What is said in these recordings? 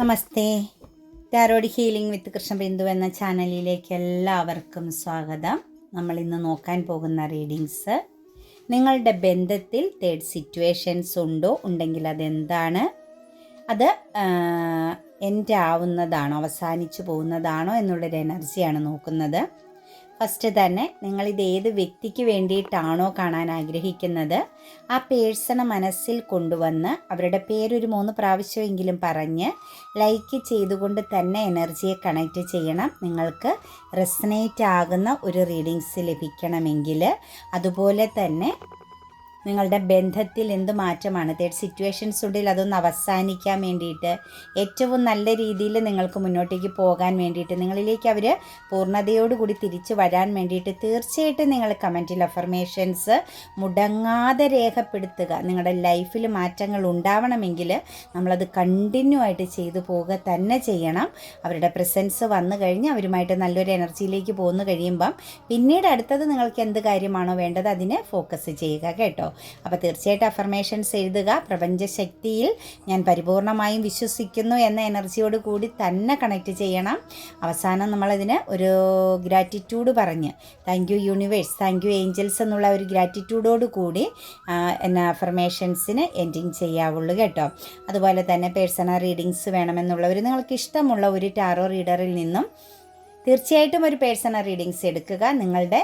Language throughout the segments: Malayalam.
നമസ്തേ. ടാരോഡ് ഹീലിംഗ് വിത്ത് കൃഷ്ണബിന്ദു എന്ന ചാനലിലേക്ക് എല്ലാവർക്കും സ്വാഗതം. നമ്മൾ ഇന്ന് നോക്കാൻ പോകുന്ന റീഡിങ്സ്, നിങ്ങളുടെ ബന്ധത്തിൽ തേർഡ് സിറ്റുവേഷൻസ് ഉണ്ടോ, ഉണ്ടെങ്കിൽ അതെന്താണ്, അത് എൻഡ് ആവുന്നതാണോ, അവസാനിച്ചു പോകുന്നതാണോ എന്നുള്ളൊരു എനർജിയാണ് നോക്കുന്നത്. ഫസ്റ്റ് തന്നെ നിങ്ങളിത് ഏത് വ്യക്തിക്ക് വേണ്ടിയിട്ടാണോ കാണാൻ ആഗ്രഹിക്കുന്നത്, ആ പേഴ്സണെ മനസ്സിൽ കൊണ്ടുവന്ന് അവരുടെ പേരൊരു 3 പ്രാവശ്യമെങ്കിലും പറഞ്ഞ് ലൈക്ക് ചെയ്തുകൊണ്ട് തന്നെ എനർജിയെ കണക്റ്റ് ചെയ്യണം. നിങ്ങൾക്ക് റെസനേറ്റ് ആകുന്ന ഒരു റീഡിങ്സ് ലഭിക്കണമെങ്കിൽ. അതുപോലെ തന്നെ നിങ്ങളുടെ ബന്ധത്തിൽ എന്ത് മാറ്റമാണ്, തേർഡ് സിറ്റുവേഷൻസ് ഉണ്ടെങ്കിൽ അതൊന്ന് അവസാനിക്കാൻ വേണ്ടിയിട്ട്, ഏറ്റവും നല്ല രീതിയിൽ നിങ്ങൾക്ക് മുന്നോട്ടേക്ക് പോകാൻ വേണ്ടിയിട്ട്, നിങ്ങളിലേക്ക് അവർ പൂർണ്ണതയോടുകൂടി തിരിച്ചു വരാൻ വേണ്ടിയിട്ട് തീർച്ചയായിട്ടും നിങ്ങൾ കമൻറ്റിൽ അഫർമേഷൻസ് മുടങ്ങാതെ രേഖപ്പെടുത്തുക. നിങ്ങളുടെ ലൈഫിൽ മാറ്റങ്ങൾ ഉണ്ടാവണമെങ്കിൽ നമ്മളത് കണ്ടിന്യൂ ആയിട്ട് ചെയ്തു പോവുക തന്നെ ചെയ്യണം. അവരുടെ പ്രസൻസ് വന്നു കഴിഞ്ഞ് അവരുമായിട്ട് നല്ലൊരു എനർജിയിലേക്ക് പോന്നു കഴിയുമ്പം പിന്നീട് അടുത്തത് നിങ്ങൾക്ക് എന്ത് കാര്യമാണോ വേണ്ടത് അതിനെ ഫോക്കസ് ചെയ്യുക കേട്ടോ. അപ്പോൾ തീർച്ചയായിട്ടും അഫർമേഷൻസ് എഴുതുക. പ്രപഞ്ചശക്തിയിൽ ഞാൻ പരിപൂർണമായും വിശ്വസിക്കുന്നു എന്ന എനർജിയോട് കൂടി തന്നെ കണക്റ്റ് ചെയ്യണം. അവസാനം നമ്മളതിന് ഒരു ഗ്രാറ്റിറ്റ്യൂഡ് പറഞ്ഞ് thank you universe, thank you Angeles എന്നുള്ള ഒരു ഗ്രാറ്റിറ്റ്യൂഡോട് കൂടി എന്നെ അഫർമേഷൻസിന് എൻഡിങ് ചെയ്യാവുള്ളൂ കേട്ടോ. അതുപോലെ തന്നെ പേഴ്സണൽ റീഡിങ്സ് വേണമെന്നുള്ളവർ നിങ്ങൾക്ക് ഇഷ്ടമുള്ള ഒരു ടാറോ റീഡറിൽ നിന്നും തീർച്ചയായിട്ടും ഒരു പേഴ്സണൽ റീഡിങ്സ് എടുക്കുക. നിങ്ങളുടെ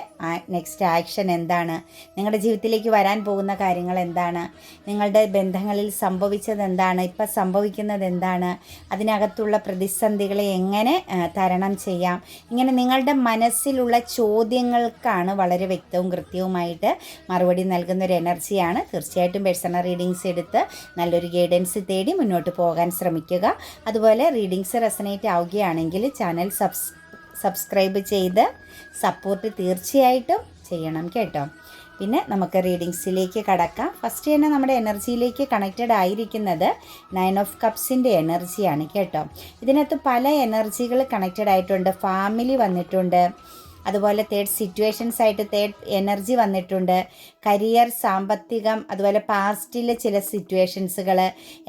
നെക്സ്റ്റ് ആക്ഷൻ എന്താണ്, നിങ്ങളുടെ ജീവിതത്തിലേക്ക് വരാൻ പോകുന്ന കാര്യങ്ങൾ എന്താണ്, നിങ്ങളുടെ ബന്ധങ്ങളിൽ സംഭവിച്ചത് എന്താണ്, ഇപ്പം സംഭവിക്കുന്നത് എന്താണ്, അതിനകത്തുള്ള പ്രതിസന്ധികളെ എങ്ങനെ തരണം ചെയ്യാം, ഇങ്ങനെ നിങ്ങളുടെ മനസ്സിലുള്ള ചോദ്യങ്ങൾക്കാണ് വളരെ വ്യക്തവും കൃത്യവുമായിട്ട് മറുപടി നൽകുന്ന ഒരു എനർജിയാണ്. തീർച്ചയായിട്ടും പേഴ്സണൽ റീഡിങ്സ് എടുത്ത് നല്ലൊരു ഗൈഡൻസ് തേടി മുന്നോട്ട് പോകാൻ ശ്രമിക്കുക. അതുപോലെ റീഡിങ്സ് റെസനേറ്റ് ആവുകയാണെങ്കിൽ ചാനൽ സബ്സ്ക്രൈബ് ചെയ്ത് സപ്പോർട്ട് തീർച്ചയായിട്ടും ചെയ്യണം കേട്ടോ. പിന്നെ നമുക്ക് റീഡിങ്സിലേക്ക് കടക്കാം. ഫസ്റ്റ് തന്നെ നമ്മുടെ എനർജിയിലേക്ക് കണക്റ്റഡ് ആയിരിക്കുന്നത് 9 ഓഫ് കപ്സിൻ്റെ എനർജിയാണ് കേട്ടോ. ഇതിനകത്ത് പല എനർജികൾ കണക്റ്റഡ് ആയിട്ടുണ്ട്. ഫാമിലി വന്നിട്ടുണ്ട്, അതുപോലെ തേർഡ് സിറ്റുവേഷൻസ് ആയിട്ട് തേർഡ് എനർജി വന്നിട്ടുണ്ട്, കരിയർ, സാമ്പത്തികം, അതുപോലെ പാസ്റ്റിലെ ചില സിറ്റുവേഷൻസുകൾ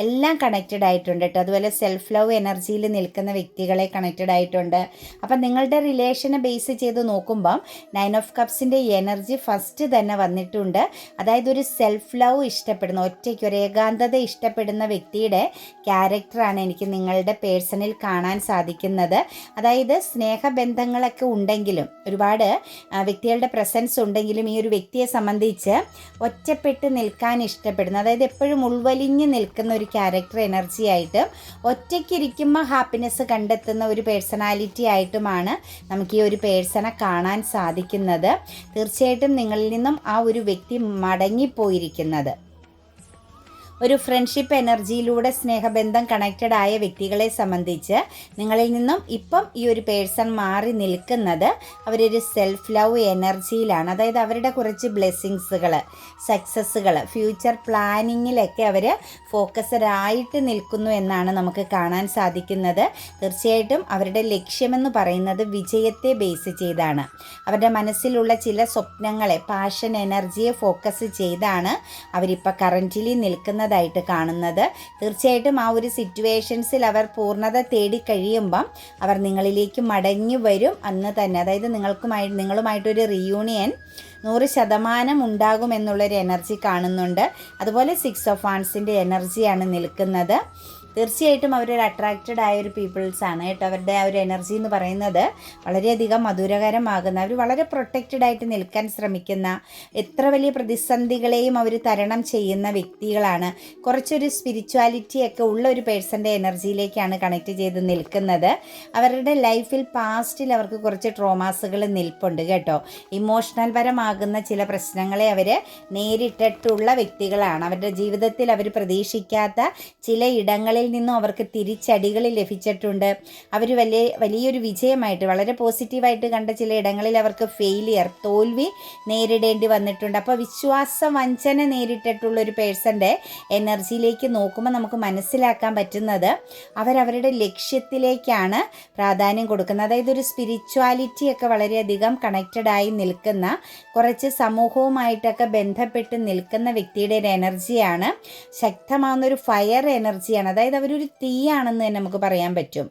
എല്ലാം കണക്റ്റഡ് ആയിട്ടുണ്ട് കേട്ടോ. അതുപോലെ സെൽഫ് ലവ് എനർജിയിൽ നിൽക്കുന്ന വ്യക്തികളെ കണക്റ്റഡ് ആയിട്ടുണ്ട്. അപ്പം നിങ്ങളുടെ റിലേഷനെ ബേസ് ചെയ്ത് നോക്കുമ്പം 9 ഓഫ് കപ്സിൻ്റെ എനർജി ഫസ്റ്റ് തന്നെ വന്നിട്ടുണ്ട്. അതായത് ഒരു സെൽഫ് ലവ് ഇഷ്ടപ്പെടുന്ന, ഒറ്റയ്ക്ക് ഒരു ഏകാന്തത ഇഷ്ടപ്പെടുന്ന വ്യക്തിയുടെ ക്യാരക്ടറാണ് എനിക്ക് നിങ്ങളുടെ പേഴ്സണിൽ കാണാൻ സാധിക്കുന്നത്. അതായത് സ്നേഹബന്ധങ്ങളൊക്കെ ഉണ്ടെങ്കിലും, ഒരുപാട് വ്യക്തികളുടെ പ്രസൻസ് ഉണ്ടെങ്കിലും, ഈ ഒരു വ്യക്തിയെ സംബന്ധിച്ച് ഒറ്റപ്പെട്ട് നിൽക്കാൻ ഇഷ്ടപ്പെടുന്ന, അതായത് എപ്പോഴും ഉൾവലിഞ്ഞ് നിൽക്കുന്ന ഒരു ക്യാരക്ടർ എനർജി ആയിട്ടും ഒറ്റയ്ക്കിരിക്കുമ്പോൾ ഹാപ്പിനെസ് കണ്ടെത്തുന്ന ഒരു പേഴ്സണാലിറ്റി ആയിട്ടുമാണ് നമുക്ക് ഈ ഒരു പേഴ്സണെ കാണാൻ സാധിക്കുന്നത്. തീർച്ചയായിട്ടും നിങ്ങളിൽ നിന്നും ആ ഒരു വ്യക്തി മടങ്ങിപ്പോയിരിക്കുന്നത് ഒരു ഫ്രണ്ട്ഷിപ്പ് എനർജിയിലൂടെ സ്നേഹബന്ധം കണക്റ്റഡ് ആയ വ്യക്തികളെ സംബന്ധിച്ച് നിങ്ങളിൽ നിന്നും ഇപ്പം ഈ ഒരു പേഴ്സൺ മാറി നിൽക്കുന്നത് അവരൊരു സെൽഫ് ലവ് എനർജിയിലാണ്. അതായത് അവരുടെ കുറച്ച് ബ്ലെസ്സിങ്സുകൾ, സക്സസ്സുകൾ, ഫ്യൂച്ചർ പ്ലാനിങ്ങിലൊക്കെ അവർ ഫോക്കസ്ഡ് ആയിട്ട് നിൽക്കുന്നു എന്നാണ് നമുക്ക് കാണാൻ സാധിക്കുന്നത്. തീർച്ചയായിട്ടും അവരുടെ ലക്ഷ്യമെന്ന് പറയുന്നത് വിജയത്തെ ബേസ് ചെയ്താണ്. അവരുടെ മനസ്സിലുള്ള ചില സ്വപ്നങ്ങളെ, പാഷൻ എനർജിയെ ഫോക്കസ് ചെയ്താണ് അവരിപ്പോൾ കറൻ്റ്ലി നിൽക്കുന്നത് ായിട്ട് കാണുന്നത്. തീർച്ചയായിട്ടും ആ ഒരു സിറ്റുവേഷൻസിൽ അവർ പൂർണ്ണത തേടി കഴിയുമ്പം അവർ നിങ്ങളിലേക്ക് മടങ്ങി വരും അന്ന് തന്നെ. അതായത് നിങ്ങളുമായിട്ടൊരു റീയൂണിയൻ 100% ഉണ്ടാകുമെന്നുള്ളൊരു എനർജി കാണുന്നുണ്ട്. അതുപോലെ 6 ഓഫ് വാൻസിൻ്റെ എനർജിയാണ് നിൽക്കുന്നത്. തീർച്ചയായിട്ടും അവരൊരു അട്രാക്റ്റഡ് ആയ ഒരു പീപ്പിൾസാണ് കേട്ടോ. അവരുടെ ആ ഒരു എനർജി എന്ന് പറയുന്നത് വളരെയധികം മധുരകരമാകുന്ന, അവർ വളരെ പ്രൊട്ടക്റ്റഡ് ആയിട്ട് നിൽക്കാൻ ശ്രമിക്കുന്ന, എത്ര വലിയ പ്രതിസന്ധികളെയും അവർ തരണം ചെയ്യുന്ന വ്യക്തികളാണ്. കുറച്ചൊരു സ്പിരിച്വാലിറ്റിയൊക്കെ ഉള്ള ഒരു പേഴ്സൻ്റെ എനർജിയിലേക്കാണ് കണക്റ്റ് ചെയ്ത് നിൽക്കുന്നത്. അവരുടെ ലൈഫിൽ പാസ്റ്റിൽ അവർക്ക് കുറച്ച് ട്രോമാസുകൾ നിൽപ്പുണ്ട് കേട്ടോ. ഇമോഷണൽ പരമാകുന്ന ചില പ്രശ്നങ്ങളെ അവർ നേരിട്ടിട്ടുള്ള വ്യക്തികളാണ്. അവരുടെ ജീവിതത്തിൽ അവർ പ്രതീക്ഷിക്കാത്ത ചില ഇടങ്ങളിൽ നിന്നും അവർക്ക് തിരിച്ചടികൾ ലഭിച്ചിട്ടുണ്ട്. അവർ വലിയൊരു വിജയമായിട്ട്, വളരെ പോസിറ്റീവായിട്ട് കണ്ട ചില ഇടങ്ങളിൽ അവർക്ക് ഫെയിലിയർ, തോൽവി നേരിടേണ്ടി വന്നിട്ടുണ്ട്. അപ്പോൾ വിശ്വാസവഞ്ചന നേരിട്ടിട്ടുള്ളൊരു പേഴ്സൻ്റെ എനർജിയിലേക്ക് നോക്കുമ്പോൾ നമുക്ക് മനസ്സിലാക്കാൻ പറ്റുന്നത് അവരവരുടെ ലക്ഷ്യത്തിലേക്കാണ് പ്രാധാന്യം കൊടുക്കുന്നത്. അതായത് ഒരു സ്പിരിച്വാലിറ്റിയൊക്കെ വളരെയധികം കണക്റ്റഡായി നിൽക്കുന്ന, കുറച്ച് സമൂഹവുമായിട്ടൊക്കെ ബന്ധപ്പെട്ട് നിൽക്കുന്ന വ്യക്തിയുടെ ഒരു എനർജിയാണ്. ശക്തമാകുന്നൊരു ഫയർ എനർജിയാണ്. അതായത് അതായത് അവരൊരു തീയാണെന്ന് തന്നെ നമുക്ക് പറയാൻ പറ്റും.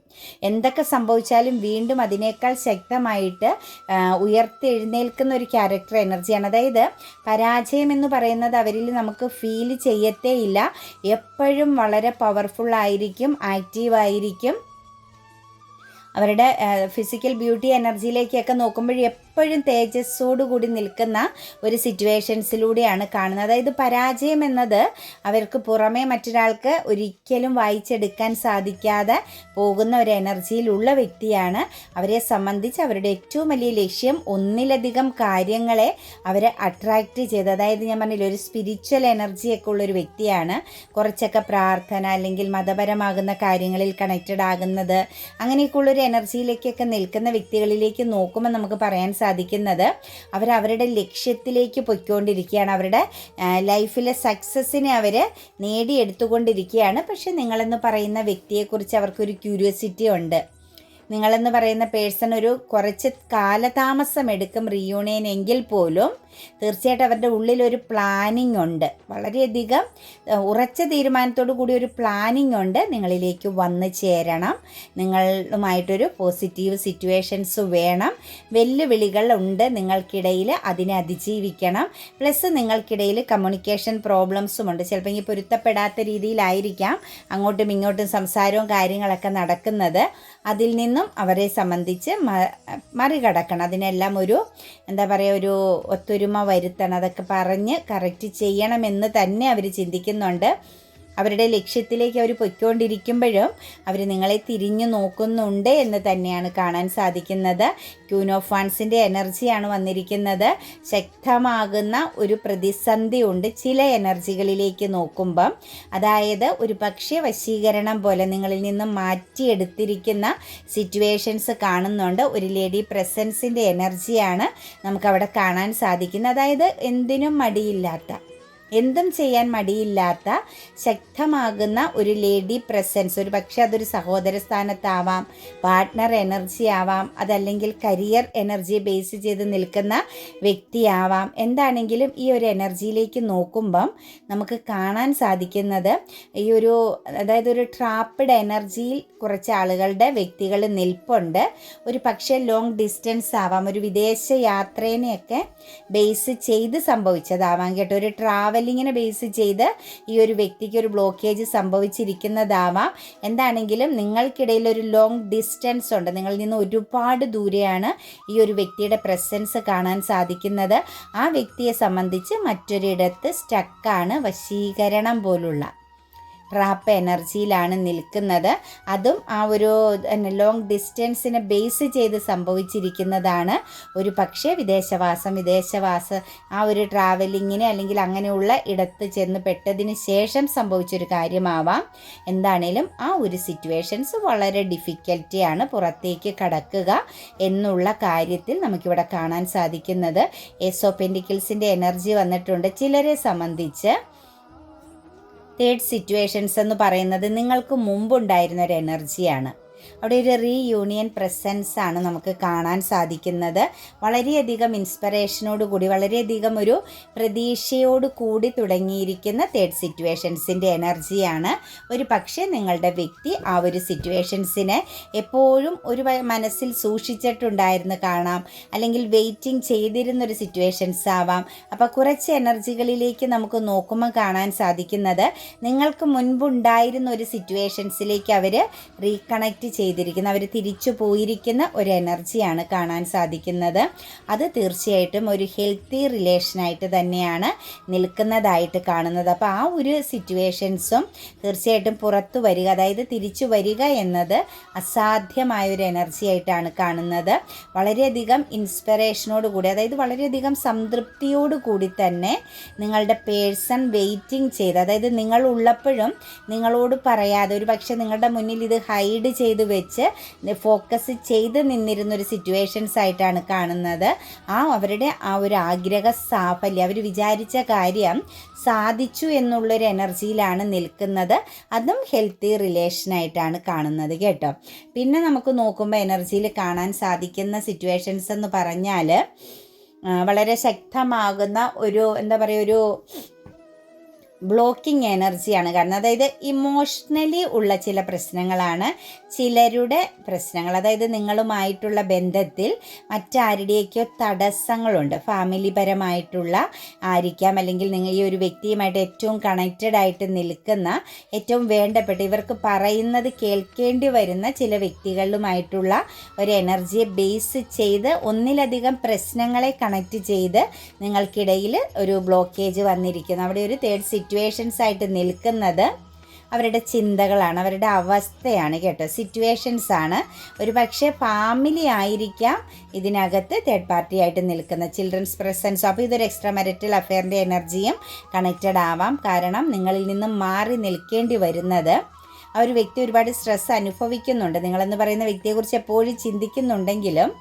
എന്തൊക്കെ സംഭവിച്ചാലും വീണ്ടും അതിനേക്കാൾ ശക്തമായിട്ട് ഉയർത്തെഴുന്നേൽക്കുന്ന ഒരു ക്യാരക്ടർ എനർജിയാണ്. അതായത് പരാജയം എന്ന് പറയുന്നത് അവരിൽ നമുക്ക് ഫീൽ ചെയ്യത്തേ ഇല്ല. എപ്പോഴും വളരെ പവർഫുള്ളായിരിക്കും, ആക്റ്റീവായിരിക്കും. അവരുടെ ഫിസിക്കൽ ബ്യൂട്ടി എനർജിയിലേക്കൊക്കെ നോക്കുമ്പോൾ എപ്പോഴും തേജസ്സോടുകൂടി നിൽക്കുന്ന ഒരു സിറ്റുവേഷൻസിലൂടെയാണ് കാണുന്നത്. അതായത് പരാജയം എന്നത് അവർക്ക് പുറമേ മറ്റൊരാൾക്ക് ഒരിക്കലും വായിച്ചെടുക്കാൻ സാധിക്കാതെ പോകുന്ന ഒരു എനർജിയിലുള്ള വ്യക്തിയാണ്. അവരെ സംബന്ധിച്ച് അവരുടെ ഏറ്റവും വലിയ ലക്ഷ്യം ഒന്നിലധികം കാര്യങ്ങളെ അവരെ അട്രാക്റ്റ് ചെയ്ത്, അതായത് ഞാൻ പറഞ്ഞില്ല, ഒരു സ്പിരിച്വൽ എനർജിയൊക്കെ ഉള്ളൊരു വ്യക്തിയാണ്. കുറച്ചൊക്കെ പ്രാർത്ഥന അല്ലെങ്കിൽ മതപരമാകുന്ന കാര്യങ്ങളിൽ കണക്റ്റഡ് ആകുന്നത്, അങ്ങനെയൊക്കെയുള്ളൊരു എനർജിയിലേക്കൊക്കെ നിൽക്കുന്ന വ്യക്തികളിലേക്ക് നോക്കുമ്പോൾ നമുക്ക് പറയാൻ സാധിക്കുന്നത് അവരവരുടെ ലക്ഷ്യത്തിലേക്ക് പൊയ്ക്കൊണ്ടിരിക്കുകയാണ്. അവരുടെ ലൈഫിലെ സക്സസ്സിനെ അവർ നേടിയെടുത്തുകൊണ്ടിരിക്കുകയാണ്. പക്ഷെ നിങ്ങളെന്ന് പറയുന്ന വ്യക്തിയെക്കുറിച്ച് അവർക്കൊരു ക്യൂരിയോസിറ്റി ഉണ്ട്. നിങ്ങളെന്ന് പറയുന്ന പേഴ്സൺ ഒരു കുറച്ച് കാലതാമസം എടുക്കും റീയൂണിയൻ എങ്കിൽ പോലും തീർച്ചയായിട്ടും അവരുടെ ഉള്ളിലൊരു പ്ലാനിങ് ഉണ്ട്. വളരെയധികം ഉറച്ച തീരുമാനത്തോടു കൂടി ഒരു പ്ലാനിങ് ഉണ്ട്. നിങ്ങളിലേക്ക് വന്നു ചേരണം, നിങ്ങളുമായിട്ടൊരു പോസിറ്റീവ് സിറ്റുവേഷൻസ് വേണം, വെല്ലുവിളികൾ ഉണ്ട് നിങ്ങൾക്കിടയിൽ, അതിനെ അതിജീവിക്കണം. പ്ലസ് നിങ്ങൾക്കിടയിൽ കമ്മ്യൂണിക്കേഷൻ പ്രോബ്ലംസും ഉണ്ട്. ചിലപ്പോൾ ഈ പൊരുത്തപ്പെടാത്ത രീതിയിലായിരിക്കാം അങ്ങോട്ടും ഇങ്ങോട്ടും സംസാരവും കാര്യങ്ങളൊക്കെ നടക്കുന്നത്. അതിൽ നിന്നും അവരെ സംബന്ധിച്ച് മറികടക്കണം. അതിനെല്ലാം ഒരു എന്താ പറയുക, ഒരു ഒത്തൊരുമ വരുത്തണം. അതൊക്കെ പറഞ്ഞ് കറക്റ്റ് ചെയ്യണമെന്ന് തന്നെ അവർ ചിന്തിക്കുന്നുണ്ട്. അവരുടെ ലക്ഷ്യത്തിലേക്ക് അവർ പൊയ്ക്കൊണ്ടിരിക്കുമ്പോഴും അവർ നിങ്ങളെ തിരിഞ്ഞു നോക്കുന്നുണ്ട് എന്ന് തന്നെയാണ് കാണാൻ സാധിക്കുന്നത്. ക്യൂൻ ഓഫ് വാൻസിൻ്റെ എനർജിയാണ് വന്നിരിക്കുന്നത്. ശക്തമാകുന്ന ഒരു പ്രതിസന്ധി ഉണ്ട് ചില എനർജികളിലേക്ക് നോക്കുമ്പം. അതായത് ഒരു പക്ഷേ വശീകരണം പോലെ നിങ്ങളിൽ നിന്നും മാറ്റിയെടുത്തിരിക്കുന്ന സിറ്റുവേഷൻസ് കാണുന്നുണ്ട്. ഒരു ലേഡി പ്രസൻസിൻ്റെ എനർജിയാണ് നമുക്കവിടെ കാണാൻ സാധിക്കുന്നത്. അതായത് എന്തിനും മടിയില്ലാത്ത, എന്തും ചെയ്യാൻ മടിയില്ലാത്ത ശക്തമാകുന്ന ഒരു ലേഡി പ്രസൻസ്. ഒരു പക്ഷേ അതൊരു സഹോദര സ്ഥാനത്താവാം, പാർട്ട്ണർ എനർജി ആവാം, അതല്ലെങ്കിൽ കരിയർ എനർജി ബേസ് ചെയ്ത് നിൽക്കുന്ന വ്യക്തിയാവാം. എന്താണെങ്കിലും ഈ ഒരു എനർജിയിലേക്ക് നോക്കുമ്പം നമുക്ക് കാണാൻ സാധിക്കുന്നത് ഈ ഒരു, അതായത് ഒരു ട്രാപ്പിഡ് എനർജിയിൽ കുറച്ച് ആളുകളുടെ വ്യക്തികൾ നിൽപ്പുണ്ട്. ഒരു പക്ഷേ ലോങ് ഡിസ്റ്റൻസ് ആവാം, ഒരു വിദേശ യാത്രേനെയൊക്കെ ബേസ് ചെയ്ത് സംഭവിച്ചതാവാം കേട്ടോ. ഒരു ട്രാവലിങ്ങിനെ ബേസ് ചെയ്ത് ഈ ഒരു വ്യക്തിക്ക് ഒരു ബ്ലോക്കേജ് സംഭവിച്ചിരിക്കുന്നതാവാം. എന്താണെങ്കിലും നിങ്ങൾക്കിടയിൽ ഒരു ലോങ് ഡിസ്റ്റൻസ് ഉണ്ട്. നിങ്ങളിൽ നിന്ന് ഒരുപാട് ദൂരെയാണ് ഈ ഒരു വ്യക്തിയുടെ പ്രസൻസ് കാണാൻ സാധിക്കുന്നത്. ആ വ്യക്തിയെ സംബന്ധിച്ച് മറ്റൊരിടത്ത് സ്റ്റക്കാണ്, വശീകരണം പോലുള്ള ട്രാപ്പ് എനർജിയിലാണ് നിൽക്കുന്നത്. അതും ആ ഒരു ലോങ് ഡിസ്റ്റൻസിനെ ബേസ് ചെയ്ത് സംഭവിച്ചിരിക്കുന്നതാണ്. ഒരു പക്ഷേ വിദേശവാസ ആ ഒരു ട്രാവലിങ്ങിന് അല്ലെങ്കിൽ അങ്ങനെയുള്ള ഇടത്ത് ചെന്ന് പെട്ടതിന് ശേഷം സംഭവിച്ചൊരു കാര്യമാവാം. എന്താണേലും ആ ഒരു സിറ്റുവേഷൻസ് വളരെ ഡിഫിക്കൽറ്റിയാണ് പുറത്തേക്ക് കടക്കുക എന്നുള്ള കാര്യത്തിൽ നമുക്കിവിടെ കാണാൻ സാധിക്കുന്നത്. ഏസ് ഓഫ് പെന്റിക്കിൾസിൻ്റെ എനർജി വന്നിട്ടുണ്ട്. ചിലരെ സംബന്ധിച്ച് തേർഡ് സിറ്റുവേഷൻസ് എന്ന് പറയുന്നത് നിങ്ങൾക്ക് മുമ്പുണ്ടായിരുന്ന ഒരു എനർജിയാണ്. അവിടെ ഒരു റീയൂണിയൻ പ്രസൻസ് ആണ് നമുക്ക് കാണാൻ സാധിക്കുന്നത്. വളരെയധികം ഇൻസ്പിറേഷനോട് കൂടി, വളരെയധികം ഒരു പ്രതീക്ഷയോട് കൂടി തുടങ്ങിയിരിക്കുന്ന തേർഡ് സിറ്റുവേഷൻസിൻ്റെ എനർജിയാണ്. ഒരു പക്ഷേ നിങ്ങളുടെ വ്യക്തി ആ ഒരു സിറ്റുവേഷൻസിനെ എപ്പോഴും ഒരു മനസ്സിൽ സൂക്ഷിച്ചിട്ടുണ്ടായിരുന്നു കാണാം, അല്ലെങ്കിൽ വെയിറ്റിംഗ് ചെയ്തിരുന്നൊരു സിറ്റുവേഷൻസ് ആവാം. അപ്പോൾ കുറച്ച് എനർജികളിലേക്ക് നമുക്ക് നോക്കുമ്പോൾ കാണാൻ സാധിക്കുന്നത് നിങ്ങൾക്ക് മുൻപുണ്ടായിരുന്ന ഒരു സിറ്റുവേഷൻസിലേക്ക് അവർ റീകണക്റ്റ് ചെയ്തിരിക്കുന്ന, അവർ തിരിച്ചു പോയിരിക്കുന്ന ഒരു എനർജിയാണ് കാണാൻ സാധിക്കുന്നത്. അത് തീർച്ചയായിട്ടും ഒരു ഹെൽത്തി റിലേഷനായിട്ട് തന്നെയാണ് നിൽക്കുന്നതായിട്ട് കാണുന്നത്. അപ്പോൾ ആ ഒരു സിറ്റുവേഷൻസും തീർച്ചയായിട്ടും പുറത്തു വരിക, അതായത് തിരിച്ചു വരിക എന്നത് അസാധ്യമായൊരു എനർജി ആയിട്ടാണ് കാണുന്നത്. വളരെയധികം ഇൻസ്പിറേഷനോട് കൂടി, അതായത് വളരെയധികം സംതൃപ്തിയോട് കൂടി തന്നെ നിങ്ങളുടെ പേഴ്സൺ വെയിറ്റിംഗ് ചെയ്ത്, അതായത് നിങ്ങളുള്ളപ്പോഴും നിങ്ങളോട് പറയാതെ, ഒരു പക്ഷേ നിങ്ങളുടെ മുന്നിൽ ഇത് ഹൈഡ് ചെയ്ത് വെച്ച് ഫോക്കസ് ചെയ്ത് നിന്നിരുന്നൊരു സിറ്റുവേഷൻസ് ആയിട്ടാണ് കാണുന്നത്. അവരുടെ ആ ഒരു ആഗ്രഹ സാഫല്യം, അവർ വിചാരിച്ച കാര്യം സാധിച്ചു എന്നുള്ളൊരു എനർജിയിലാണ് നിൽക്കുന്നത്. അതും ഹെൽത്തി റിലേഷനായിട്ടാണ് കാണുന്നത് കേട്ടോ. പിന്നെ നമുക്ക് നോക്കുമ്പോൾ എനർജിയിൽ കാണാൻ സാധിക്കുന്ന സിറ്റുവേഷൻസ് എന്ന് പറഞ്ഞാൽ വളരെ ശക്തമാകുന്ന ഒരു എന്താ പറയുക, ഒരു ബ്ലോക്കിംഗ് എനർജിയാണ് കാണുന്നത്. അതായത് ഇമോഷണലി ഉള്ള ചില പ്രശ്നങ്ങളാണ് ചിലരുടെ പ്രശ്നങ്ങൾ. അതായത് നിങ്ങളുമായിട്ടുള്ള ബന്ധത്തിൽ മറ്റാരുടെയൊക്കെയോ തടസ്സങ്ങളുണ്ട്. ഫാമിലി പരമായിട്ടുള്ള ആയിരിക്കാം, അല്ലെങ്കിൽ നിങ്ങൾ ഈ ഒരു വ്യക്തിയുമായിട്ട് ഏറ്റവും കണക്റ്റഡ് ആയിട്ട് നിൽക്കുന്ന, ഏറ്റവും വേണ്ടപ്പെട്ട, ഇവർക്ക് പറയുന്നത് കേൾക്കേണ്ടി വരുന്ന ചില വ്യക്തികളുമായിട്ടുള്ള ഒരു എനർജിയെ ബേസ് ചെയ്ത് ഒന്നിലധികം പ്രശ്നങ്ങളെ കണക്റ്റ് ചെയ്ത് നിങ്ങൾക്കിടയിൽ ഒരു ബ്ലോക്കേജ് വന്നിരിക്കുന്നു. അവിടെ ഒരു തേർഡ് സിറ്റുവേഷൻസ് ആയിട്ട് നിൽക്കുന്നത് അവരുടെ ചിന്തകളാണ്, അവരുടെ അവസ്ഥയാണ് കേട്ടോ, സിറ്റുവേഷൻസ് ആണ്. ഒരു പക്ഷേ ഫാമിലി ആയിരിക്കാം ഇതിനകത്ത് തേർഡ് പാർട്ടി ആയിട്ട് നിൽക്കുന്ന, ചിൽഡ്രൻസ് പ്രസൻസ്. അപ്പോൾ ഇതൊരു എക്സ്ട്രാ മാരിറ്റൽ അഫെയറിൻ്റെ എനർജിയും കണക്റ്റഡ് ആവാം. കാരണം നിങ്ങളിൽ നിന്നും മാറി നിൽക്കേണ്ടി വരുന്നത് ആ ഒരു വ്യക്തി ഒരുപാട് സ്ട്രെസ് അനുഭവിക്കുന്നുണ്ട്. നിങ്ങളെന്ന് പറയുന്ന വ്യക്തിയെക്കുറിച്ച് എപ്പോഴും ചിന്തിക്കുന്നുണ്ടെങ്കിലും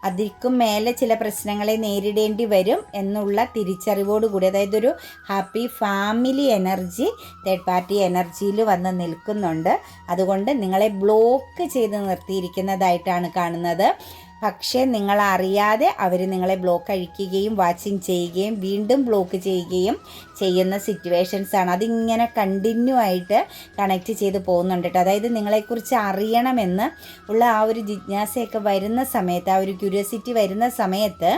അതിക്കും മേലെ ചില പ്രശ്നങ്ങളെ നേരിടേണ്ടി വരും എന്നുള്ള തിരിച്ചറിവോടുകൂടി, അതായത് ഒരു happy family energy third party എനർജിയിൽ വന്ന് നിൽക്കുന്നുണ്ട്. അതുകൊണ്ട് നിങ്ങളെ ബ്ലോക്ക് ചെയ്ത് നിർത്തിയിരിക്കുന്നതായിട്ടാണ് കാണുന്നത്. പക്ഷേ നിങ്ങളറിയാതെ അവർ നിങ്ങളെ ബ്ലോക്ക് അഴിക്കുകയും വാച്ചിങ് ചെയ്യുകയും വീണ്ടും ബ്ലോക്ക് ചെയ്യുകയും ചെയ്യുന്ന സിറ്റുവേഷൻസാണ്. അതിങ്ങനെ കണ്ടിന്യൂ ആയിട്ട് കണക്റ്റ് ചെയ്ത് പോകുന്നുണ്ട് കേട്ടോ. അതായത് നിങ്ങളെക്കുറിച്ച് അറിയണമെന്ന് ഉള്ള ആ ഒരു ജിജ്ഞാസയൊക്കെ വരുന്ന സമയത്ത്, ആ ഒരു ക്യൂരിയോസിറ്റി വരുന്ന സമയത്ത്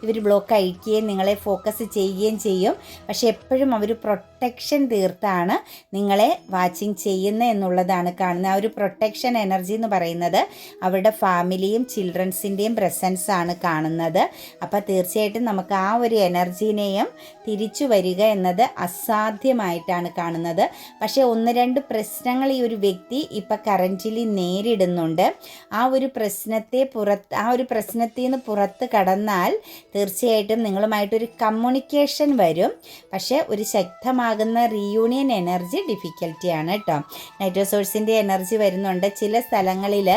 ഇവർ ബ്ലോക്ക് അഴിക്കുകയും നിങ്ങളെ ഫോക്കസ് ചെയ്യുകയും ചെയ്യും. പക്ഷേ എപ്പോഴും അവർ പ്രൊട്ടക്ഷൻ തീർത്താണ് നിങ്ങളെ വാച്ചിങ് ചെയ്യുന്നത് എന്നുള്ളതാണ് കാണുന്നത്. ആ ഒരു പ്രൊട്ടക്ഷൻ എനർജി എന്ന് പറയുന്നത് അവരുടെ ഫാമിലിയും ചിൽഡ്രൻസിൻ്റെയും പ്രസൻസാണ് കാണുന്നത്. അപ്പോൾ തീർച്ചയായിട്ടും നമുക്ക് ആ ഒരു എനർജീനെയും തിരിച്ചു വരിക എന്നത് അസാധ്യമായിട്ടാണ് കാണുന്നത്. പക്ഷേ ഒന്ന് രണ്ട് പ്രശ്നങ്ങൾ ഈ ഒരു വ്യക്തി ഇപ്പം കറൻ്റിലി നേരിടുന്നുണ്ട്. ആ ഒരു പ്രശ്നത്തിൽ നിന്ന് പുറത്ത് കടന്നാൽ തീർച്ചയായിട്ടും നിങ്ങളുമായിട്ടൊരു കമ്മ്യൂണിക്കേഷൻ വരും. പക്ഷേ ഒരു ശക്തമാകുന്ന റീയൂണിയൻ എനർജി ഡിഫിക്കൽറ്റിയാണ് കേട്ടോ. നൈറ്റോ സോഴ്സിൻ്റെ എനർജി വരുന്നുണ്ട്. ചില സ്ഥലങ്ങളിൽ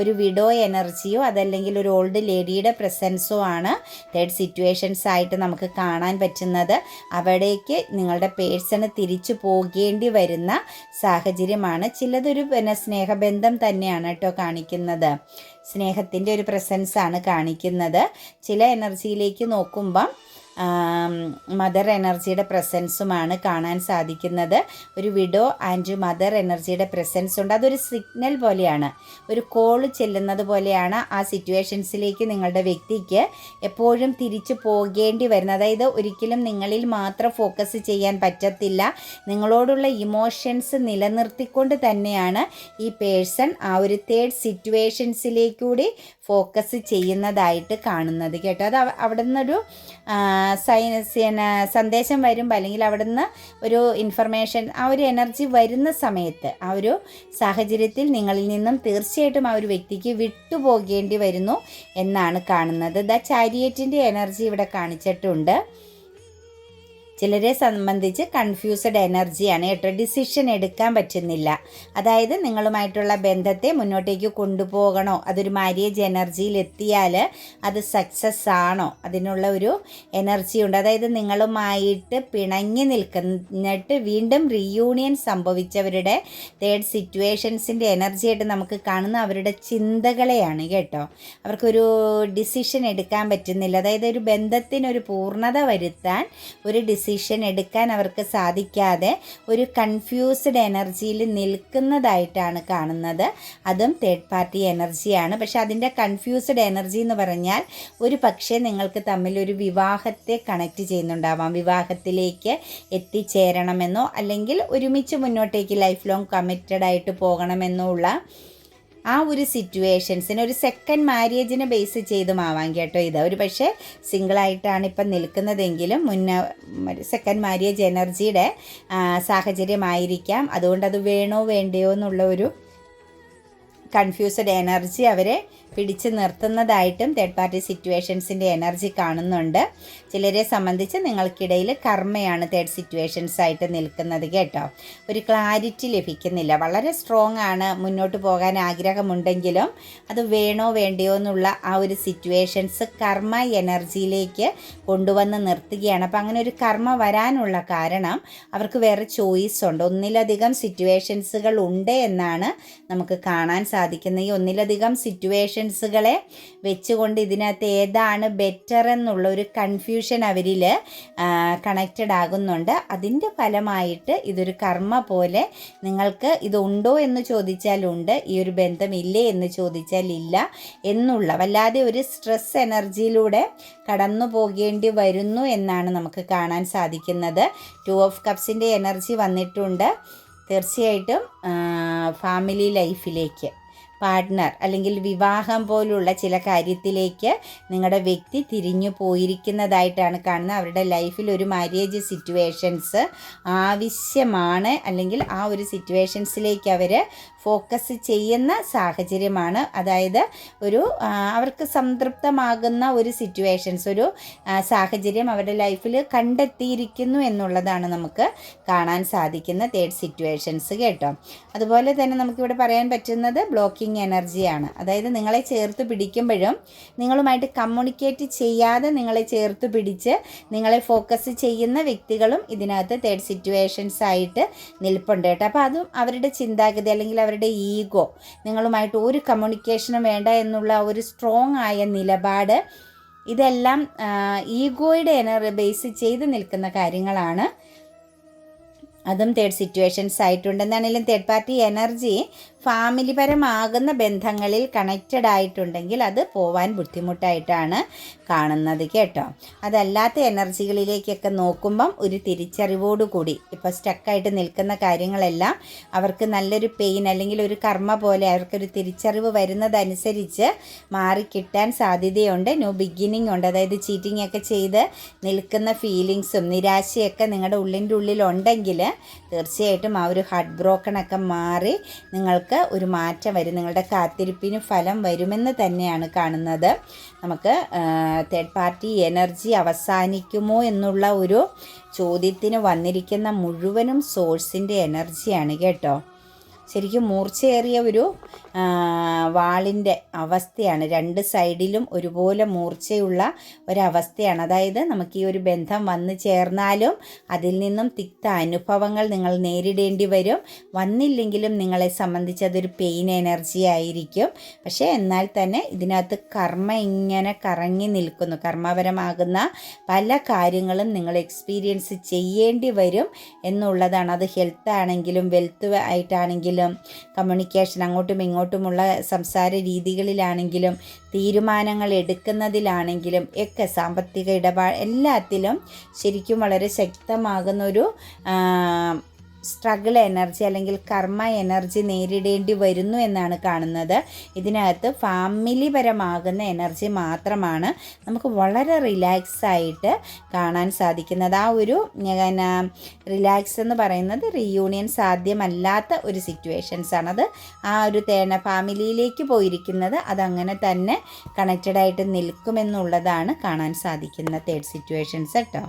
ഒരു വിഡോ എനർജിയോ അതല്ലെങ്കിൽ ഒരു ഓൾഡ് ലേഡിയുടെ പ്രസൻസോ ആണ് തേർഡ് സിറ്റുവേഷൻസ് ആയിട്ട് നമുക്ക് കാണാൻ പറ്റുന്നത്. അവിടേക്ക് നിങ്ങളുടെ പേഴ്സണ് തിരിച്ചു പോകേണ്ടി വരുന്ന സാഹചര്യമാണ്. ചിലതൊരു സ്നേഹബന്ധം തന്നെയാണ് കേട്ടോ കാണിക്കുന്നത്. സ്നേഹത്തിൻ്റെ ഒരു പ്രസൻസാണ് കാണിക്കുന്നത്. ചില എനർജിയിലേക്ക് നോക്കുമ്പം മദർ എനർജിയുടെ പ്രസൻസുമാണ് കാണാൻ സാധിക്കുന്നത്. ഒരു വിഡോ ആൻഡ് മദർ എനർജിയുടെ പ്രസൻസ് ഉണ്ട്. അതൊരു സിഗ്നൽ പോലെയാണ്, ഒരു കോള് ചെല്ലുന്നത് പോലെയാണ്. ആ സിറ്റുവേഷൻസിലേക്ക് നിങ്ങളുടെ വ്യക്തിക്ക് എപ്പോഴും തിരിച്ചു പോകേണ്ടി വരുന്നത്. അതായത് ഒരിക്കലും നിങ്ങളിൽ മാത്രം ഫോക്കസ് ചെയ്യാൻ പറ്റത്തില്ല. നിങ്ങളോടുള്ള ഇമോഷൻസ് നിലനിർത്തിക്കൊണ്ട് തന്നെയാണ് ഈ പേഴ്സൺ ആ ഒരു തേർഡ് സിറ്റുവേഷൻസിലേക്കൂടി ഫോക്കസ് ചെയ്യുന്നതായിട്ട് കാണുന്നത് കേട്ടോ. അത് അവിടെ നിന്നൊരു സന്ദേശം വരുമ്പോൾ, അല്ലെങ്കിൽ അവിടെ നിന്ന് ഒരു ഇൻഫർമേഷൻ, ആ ഒരു എനർജി വരുന്ന സമയത്ത്, ആ ഒരു സാഹചര്യത്തിൽ നിങ്ങളിൽ നിന്നും തീർച്ചയായിട്ടും ആ ഒരു വ്യക്തിക്ക് വിട്ടുപോകേണ്ടി വരുന്നു എന്നാണ് കാണുന്നത്. ദ ചാരിയറ്റിൻ്റെ എനർജി ഇവിടെ കാണിച്ചിട്ടുണ്ട്. ചിലരെ സംബന്ധിച്ച് കൺഫ്യൂസ്ഡ് എനർജിയാണ് കേട്ടോ. ഡിസിഷൻ എടുക്കാൻ പറ്റുന്നില്ല. അതായത് നിങ്ങളുമായിട്ടുള്ള ബന്ധത്തെ മുന്നോട്ടേക്ക് കൊണ്ടുപോകണോ, അതൊരു മാര്യേജ് എനർജിയിൽ എത്തിയാൽ അത് സക്സസ് ആണോ, അതിനുള്ള ഒരു എനർജി ഉണ്ട്. അതായത് നിങ്ങളുമായിട്ട് പിണങ്ങി നിൽക്കുന്നിട്ട് വീണ്ടും റീയൂണിയൻ സംഭവിച്ചവരുടെ തേർഡ് സിറ്റുവേഷൻസിൻ്റെ എനർജിയായിട്ട് നമുക്ക് കാണുന്ന അവരുടെ ചിന്തകളെയാണ് കേട്ടോ. അവർക്കൊരു ഡിസിഷൻ എടുക്കാൻ പറ്റുന്നില്ല. അതായത് ഒരു ബന്ധത്തിനൊരു പൂർണ്ണത വരുത്താൻ ഒരു ഡിസിഷൻ എടുക്കാൻ അവർക്ക് സാധിക്കാതെ ഒരു കൺഫ്യൂസ്ഡ് എനർജിയിൽ നിൽക്കുന്നതായിട്ടാണ് കാണുന്നത്. അതും തേർഡ് പാർട്ടി എനർജിയാണ്. പക്ഷെ അതിൻ്റെ കൺഫ്യൂസ്ഡ് എനർജി എന്ന് പറഞ്ഞാൽ ഒരു പക്ഷേ നിങ്ങൾക്ക് തമ്മിൽ ഒരു വിവാഹത്തെ കണക്റ്റ് ചെയ്യുന്നുണ്ടാവാം. വിവാഹത്തിലേക്ക് എത്തിച്ചേരണമെന്നോ അല്ലെങ്കിൽ ഒരുമിച്ച് മുന്നോട്ടേക്ക് ലൈഫ് ലോങ് കമ്മിറ്റഡ് ആയിട്ട് പോകണമെന്നോ ഉള്ള ആ ഒരു സിറ്റുവേഷൻസിന്, ഒരു സെക്കൻഡ് മാര്യേജിനെ ബേസ് ചെയ്തുമാവാം കേട്ടോ. ഇത് ഒരു പക്ഷേ സിംഗിളായിട്ടാണ് ഇപ്പം നിൽക്കുന്നതെങ്കിലും സെക്കൻഡ് മാര്യേജ് എനർജിയുടെ സാഹചര്യമായിരിക്കാം. അതുകൊണ്ട് അത് വേണോ വേണ്ടയോ എന്നുള്ള ഒരു കൺഫ്യൂസ്ഡ് എനർജി അവരെ പിടിച്ചു നിർത്തുന്നതായിട്ടും തേർഡ് പാർട്ടി സിറ്റുവേഷൻസിൻ്റെ എനർജി കാണുന്നുണ്ട്. ചിലരെ സംബന്ധിച്ച് നിങ്ങൾക്കിടയിൽ കർമ്മയാണ് തേർഡ് സിറ്റുവേഷൻസ് ആയിട്ട് നിൽക്കുന്നത് കേട്ടോ. ഒരു ക്ലാരിറ്റി ലഭിക്കുന്നില്ല. വളരെ സ്ട്രോങ് ആണ്, മുന്നോട്ട് പോകാൻ ആഗ്രഹമുണ്ടെങ്കിലും അത് വേണോ വേണ്ടയോ എന്നുള്ള ആ ഒരു സിറ്റുവേഷൻസ് കർമ്മ എനർജിയിലേക്ക് കൊണ്ടുവന്ന് നിർത്തുകയാണ്. അപ്പം അങ്ങനെ ഒരു കർമ്മ വരാനുള്ള കാരണം അവർക്ക് വേറെ ചോയ്സ് ഉണ്ട്. ഒന്നിലധികം സിറ്റുവേഷൻസുകൾ ഉണ്ട് എന്നാണ് നമുക്ക് കാണാൻ സാധിക്കുന്നത്. സാധിക്കുന്നത്. ഈ ഒന്നിലധികം സിറ്റുവേഷൻസുകളെ വെച്ചുകൊണ്ട് ഇതിനകത്ത് ഏതാണ് ബെറ്റർ എന്നുള്ള ഒരു കൺഫ്യൂഷൻ അവരിൽ കണക്റ്റഡ് ആകുന്നുണ്ട്. അതിൻ്റെ ഫലമായിട്ട് ഇതൊരു കർമ്മ പോലെ നിങ്ങൾക്ക് ഇതുണ്ടോ എന്ന് ചോദിച്ചാൽ ഉണ്ട്, ഈ ഒരു ബന്ധമില്ലേ എന്ന് ചോദിച്ചാൽ ഇല്ല എന്നുള്ള വല്ലാതെ ഒരു സ്ട്രെസ് എനർജിയിലൂടെ കടന്നു പോകേണ്ടി വരുന്നു എന്നാണ് നമുക്ക് കാണാൻ സാധിക്കുന്നത്. 2 ഓഫ് കപ്സിൻ്റെ എനർജി വന്നിട്ടുണ്ട്. തീർച്ചയായിട്ടും ഫാമിലി ലൈഫിലേക്ക്, പാർട്ട്ണർ അല്ലെങ്കിൽ വിവാഹം പോലുള്ള ചില കാര്യത്തിലേക്ക് നിങ്ങളുടെ വ്യക്തി തിരിഞ്ഞു പോയിരിക്കുന്നതായിട്ടാണ് കാണുന്നത്. അവരുടെ ലൈഫിൽ ഒരു മാര്യേജ് സിറ്റുവേഷൻസ് ആവശ്യമാണ്, അല്ലെങ്കിൽ ആ ഒരു സിറ്റുവേഷൻസിലേക്ക് അവർ ഫോക്കസ് ചെയ്യുന്ന സാഹചര്യമാണ്. അതായത് ഒരു അവർക്ക് സംതൃപ്തമാകുന്ന ഒരു സിറ്റുവേഷൻസ്, ഒരു സാഹചര്യം അവരുടെ ലൈഫിൽ കണ്ടെത്തിയിരിക്കുന്നു എന്നുള്ളതാണ് നമുക്ക് കാണാൻ സാധിക്കുന്ന തേർഡ് സിറ്റുവേഷൻസ് കേട്ടോ. അതുപോലെ തന്നെ നമുക്കിവിടെ പറയാൻ പറ്റുന്നത് ബ്ലോക്കിംഗ് എനർജിയാണ്. അതായത് നിങ്ങളെ ചേർത്ത് പിടിക്കുമ്പോഴും നിങ്ങളുമായിട്ട് കമ്മ്യൂണിക്കേറ്റ് ചെയ്യാതെ നിങ്ങളെ ചേർത്ത് പിടിച്ച് നിങ്ങളെ ഫോക്കസ് ചെയ്യുന്ന വ്യക്തികളും ഇതിനകത്ത് തേർഡ് സിറ്റുവേഷൻസ് ആയിട്ട് നിൽപ്പുണ്ട് കേട്ടോ. അപ്പോൾ അതും അവരുടെ ചിന്താഗതി അല്ലെങ്കിൽ അവരുടെ ഈഗോ, നിങ്ങളുമായിട്ട് ഒരു കമ്മ്യൂണിക്കേഷനും വേണ്ട എന്നുള്ള ഒരു സ്ട്രോങ് ആയ നിലപാട്, ഇതെല്ലാം ഈഗോയുടെ ബേസ് ചെയ്ത് നിൽക്കുന്ന കാര്യങ്ങളാണ്. അതും തേർഡ് സിറ്റുവേഷൻസ് ആയിട്ടുണ്ട്. എന്താണെങ്കിലും തേർഡ് പാർട്ടി എനർജി ഫാമിലിപരമാകുന്ന ബന്ധങ്ങളിൽ കണക്റ്റഡ് ആയിട്ടുണ്ടെങ്കിൽ അത് പോവാൻ ബുദ്ധിമുട്ടായിട്ടാണ് കാണുന്നത് കേട്ടോ. അതല്ലാത്ത എനർജികളിലേക്കൊക്കെ നോക്കുമ്പം ഒരു തിരിച്ചറിവോടുകൂടി ഇപ്പോൾ സ്റ്റക്കായിട്ട് നിൽക്കുന്ന കാര്യങ്ങളെല്ലാം അവർക്ക് നല്ലൊരു പെയിൻ അല്ലെങ്കിൽ ഒരു കർമ്മ പോലെ അവർക്കൊരു തിരിച്ചറിവ് വരുന്നതനുസരിച്ച് മാറിക്കിട്ടാൻ സാധ്യതയുണ്ട്. ന്യൂ ബിഗിനിങ് ഉണ്ട്. അതായത് ചീറ്റിംഗ് ഒക്കെ ചെയ്ത് നിൽക്കുന്ന ഫീലിങ്സും നിരാശയൊക്കെ നിങ്ങളുടെ ഉള്ളിൻ്റെ ഉള്ളിലുണ്ടെങ്കിൽ തീർച്ചയായിട്ടും ആ ഒരു ഹാർട്ട് ബ്രോക്കണൊക്കെ മാറി നിങ്ങൾക്ക് ഒരു മാറ്റം വരും. നിങ്ങളുടെ കാത്തിരിപ്പിന് ഫലം വരുമെന്ന് തന്നെയാണ് കാണുന്നത്. നമുക്ക് തേർഡ് പാർട്ടി എനർജി അവസാനിക്കുമോ എന്നുള്ള ഒരു ചോദ്യത്തിന് വന്നിരിക്കുന്ന മുഴുവനും സോഴ്സിൻ്റെ എനർജിയാണ് കേട്ടോ. ശരിക്കും മൂർച്ചയേറിയ ഒരു വാളിൻ്റെ അവസ്ഥയാണ്. 2 സൈഡിലും ഒരുപോലെ മൂർച്ചയുള്ള ഒരവസ്ഥയാണ്. അതായത് നമുക്ക് ഈ ഒരു ബന്ധം വന്നു ചേർന്നാലും അതിൽ നിന്നും തിക്ത അനുഭവങ്ങൾ നിങ്ങൾ നേരിടേണ്ടി വരും. വന്നില്ലെങ്കിലും നിങ്ങളെ സംബന്ധിച്ച് അതൊരു പെയിൻ എനർജി ആയിരിക്കും. പക്ഷേ എന്നാൽ തന്നെ ഇതിനകത്ത് കർമ്മ ഇങ്ങനെ കറങ്ങി നിൽക്കുന്നു. കർമ്മപരമാകുന്ന പല കാര്യങ്ങളും നിങ്ങൾ എക്സ്പീരിയൻസ് ചെയ്യേണ്ടി വരും എന്നുള്ളതാണ്. അത് ഹെൽത്ത് ആണെങ്കിലും വെൽത്ത് ആയിട്ടാണെങ്കിലും കമ്മ്യൂണിക്കേഷൻ അങ്ങോട്ടും ഇങ്ങോട്ടുമുള്ള സംസാര രീതികളിലാണെങ്കിലും തീരുമാനങ്ങൾ എടുക്കുന്നതിലാണെങ്കിലും ഒക്കെ സാമ്പത്തിക എല്ലാത്തിലും ശരിക്കും വളരെ ശക്തമാകുന്നൊരു സ്ട്രഗിൾ എനർജി അല്ലെങ്കിൽ കർമ്മ എനർജി നേരിടേണ്ടി വരുന്നു എന്നാണ് കാണുന്നത്. ഇതിനകത്ത് ഫാമിലിപരമാകുന്ന എനർജി മാത്രമാണ് നമുക്ക് വളരെ റിലാക്സ് ആയിട്ട് കാണാൻ സാധിക്കുന്നത്. ആ ഒരു റിലാക്സ് എന്ന് പറയുന്നത് റീയൂണിയൻ സാധ്യമല്ലാത്ത ഒരു സിറ്റുവേഷൻസാണ്. അത് ആ ഒരു ഫാമിലിയിലേക്ക് പോയിരിക്കുന്നത് അതങ്ങനെ തന്നെ കണക്റ്റഡ് ആയിട്ട് നിൽക്കുമെന്നുള്ളതാണ് കാണാൻ സാധിക്കുന്ന തേർഡ് സിറ്റുവേഷൻസ് കേട്ടോ.